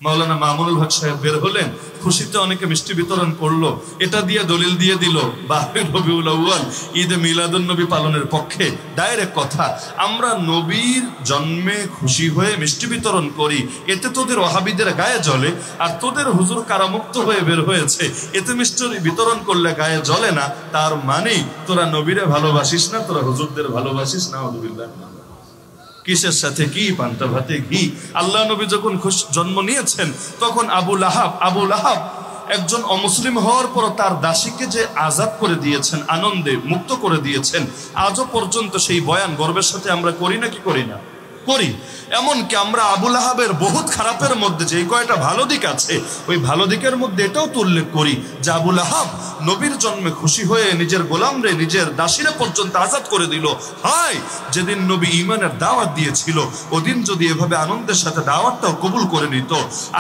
মাওলানা মামুনুল হক সাহেব বের হলেন, খুশিতে অনেকে মিষ্টি বিতরণ করলো, এটা দিয়ে দলিল দিয়ে দিল 12 রবিউল আউয়াল ঈদে মিলাদুন নবী পালনের পক্ষে। ডাইরেক্ট কথা, আমরা নবীর জন্মে খুশি হয়ে মিষ্টি বিতরণ করি, এতে তোদের ওয়াহাবিদের গায়ে জ্বলে, আর তোদের হুজুর কারামুক্ত হয়ে বের হয়েছে, এতে মিষ্টি বিতরণ করলে গায়ে জ্বলে না, তার মানে তোরা নবীরে ভালোবাসিস না, তোরা হুজুরদের ভালোবাসিস না। আউযুবিল্লাহ। কিসের সাথে কি? পান্তা ভাতে ঘি। আল্লাহ নবী যখন জন্ম নিয়েছেন তখন আবু লাহাব একজন অমুসলিম হওয়ার পর তার দাসীকে যে আজাদ করে দিয়েছেন, আনন্দে মুক্ত করে দিয়েছেন, আজও পর্যন্ত সেই বয়ান গর্বের সাথে আমরা করি নাকি করি না? করি। এমনকি আমরা আবু লাহাবের বহুত খারাপের মধ্যে যে কয়টা ভালো দিক আছে, ওই ভালো দিকের মধ্যে এটাও তো উল্লেখ করি যে আবু লাহাব নবীর জন্মে খুশি হয়ে নিজের গোলামরে, নিজের দাসীরা পর্যন্ত আজাদ করে দিল। হায়, যেদিন নবী ঈমানের দাওয়াত দিয়েছিল ওদিন যদি এভাবে আনন্দের সাথে দাওয়াতটাও কবুল করে নিত,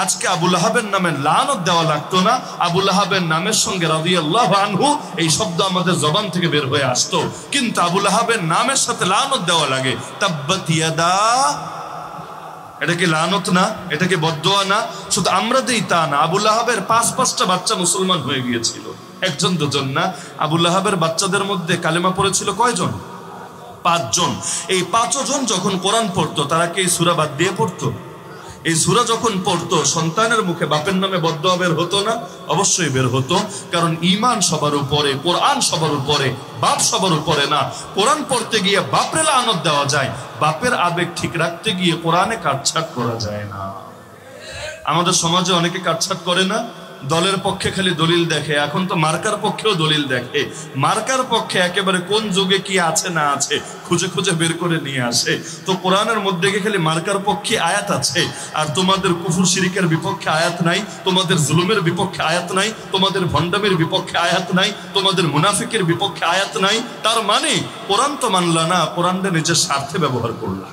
আজকে আবু লাহাবের নামে লানত দেওয়া লাগতো না, আবু লাহাবের নামের সঙ্গে রাদিয়াল্লাহু আনহু এই শব্দ আমাদের জবান থেকে বের হয়ে আসতো। কিন্তু আবু লাহাবের নামের সাথে লানত দেওয়া লাগে। তাব্বাত ইয়াদা, এটা কি লানত না? এটা কি বদদোয়া না? শুধু আমরা দেই তা না, আবু লাহাবের 5-5টা বাচ্চা মুসলমান হয়ে গিয়েছিল, একজন দুজন না। আবু লাহাবের বাচ্চাদের মধ্যে কালেমা পড়েছিল কয়জন? 5 জন। এই 5 জন যখন কোরআন পড়তো, তারা কি এই সূরা বাদ দিয়ে পড়তো? এই সূরা যখন পড়তো, সন্তানের মুখে বাপের নামে বদদোয়া বের হতো না? অবশ্যই বের হতো, কারণ ঈমান সবার উপরে, কোরআন সবার উপরে, বাপ সবার উপরে না। কোরআন পড়তে গিয়ে বাপরে লানত দেওয়া যায়, বাপের আবেগ ঠিক রাখতে গিয়ে কোরআনে কাটছাট করা যায় না। আমাদের সমাজে অনেকে কাটছাট করে না, দলের পক্ষে খালি দলিল দেখে, এখন তো মার্কার পক্ষেও দলিল দেখে। মার্কার পক্ষে একেবারে কোন যুগে কি আছে না আছে খুঁজে খুঁজে বের করে নিয়ে আসে। তো কোরআনের মধ্যে খালি মার্কার পক্ষে আয়াত আছে, আর তোমাদের কুফর শিরিকের বিপক্ষে আয়াত নাই, তোমাদের জুলুমের বিপক্ষে আয়াত নাই, তোমাদের ভণ্ডামের বিপক্ষে আয়াত নাই, তোমাদের মুনাফিকের বিপক্ষে আয়াত নাই। তার মানে কোরআন তো মানলা না, কোরআনটা নিজের স্বার্থে ব্যবহার করলা।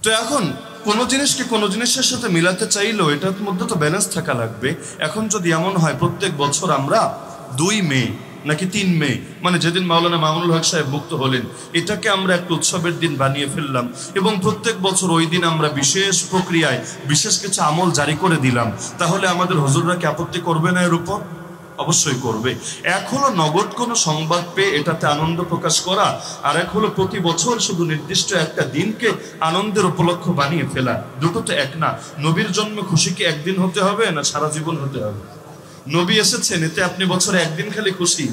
তো এখন কোনো জিনিসকে কোনো জিনিসের সাথে মিলাতে চাইলেও এটার মধ্যে তো ব্যালেন্স থাকা লাগবে। এখন যদি এমন হয় প্রত্যেক বছর আমরা 2 মে নাকি 3 মে, মানে যেদিন মাওলানা মামুনুল হক সাহেব মুক্ত হলেন, এটাকে আমরা একটা উৎসবের দিন বানিয়ে ফেললাম, এবং প্রত্যেক বছর ওই দিন আমরা বিশেষ প্রক্রিয়ায় বিশেষ কিছু আমল জারি করে দিলাম, তাহলে আমাদের হুজুররা কি আপত্তি করবে না এর উপর? অবশ্যই করবে। এক হলো নগদ কোনো সংবাদ পেয়ে এটাতে আনন্দ প্রকাশ করা, আর এক হলো প্রতি বছর শুধু নির্দিষ্ট একটা দিনকে আনন্দের উপলক্ষ বানিয়ে ফেলা। দুটো তো এক না। নবীর জন্ম খুশি কি একদিন হতে হবে না সারা জীবন হতে হবে? নবী এসেছেন, এতে আপনি বছরে একদিন খালি খুশি?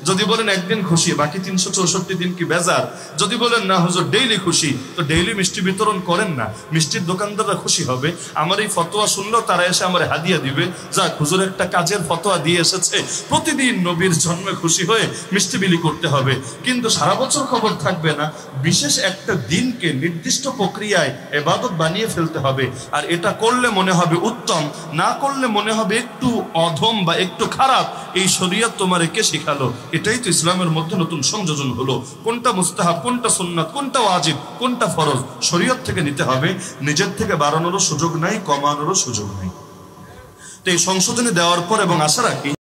যদি বলেন একদিন খুশি, বাকি 364 দিন কি বেজার? যদি বলেন না হুজুর ডেইলি খুশি, তো ডেইলি মিষ্টি বিতরণ করেন না, মিষ্টির দোকানদাররা খুশি হবে। আমার এই ফতোয়া শুনলেও তারা এসে আমার হাদিয়া দিবে, যাক হুজুর একটা কাজের ফতোয়া দিয়ে এসেছে, প্রতিদিন নবীর জন্মে খুশি হয়ে মিষ্টি বিলি করতে হবে। কিন্তু সারা বছর খবর থাকবে না, বিশেষ একটা দিনকে নির্দিষ্ট প্রক্রিয়ায় ইবাদত বানিয়ে ফেলতে হবে। আর এটা করলে মনে হবে উত্তম, না করলে মনে হবে একটু অধম বা একটু খারাপ। এই শরীয়ত তোমারে কে শিখালো? এটাই তো ইসলামের মধ্যে নতুন সংযোজন হলো। কোনটা মুস্তাহাব, কোনটা সুন্নাত, কোনটা ওয়াজিব, কোনটা ফরজ, শরীয়ত থেকে নিতে হবে। নিজের থেকে বাড়ানোরও সুযোগ নাই, কমানোরও সুযোগ নাই। তো এই সংশোধনী দেওয়ার পর এবং আশা রাখি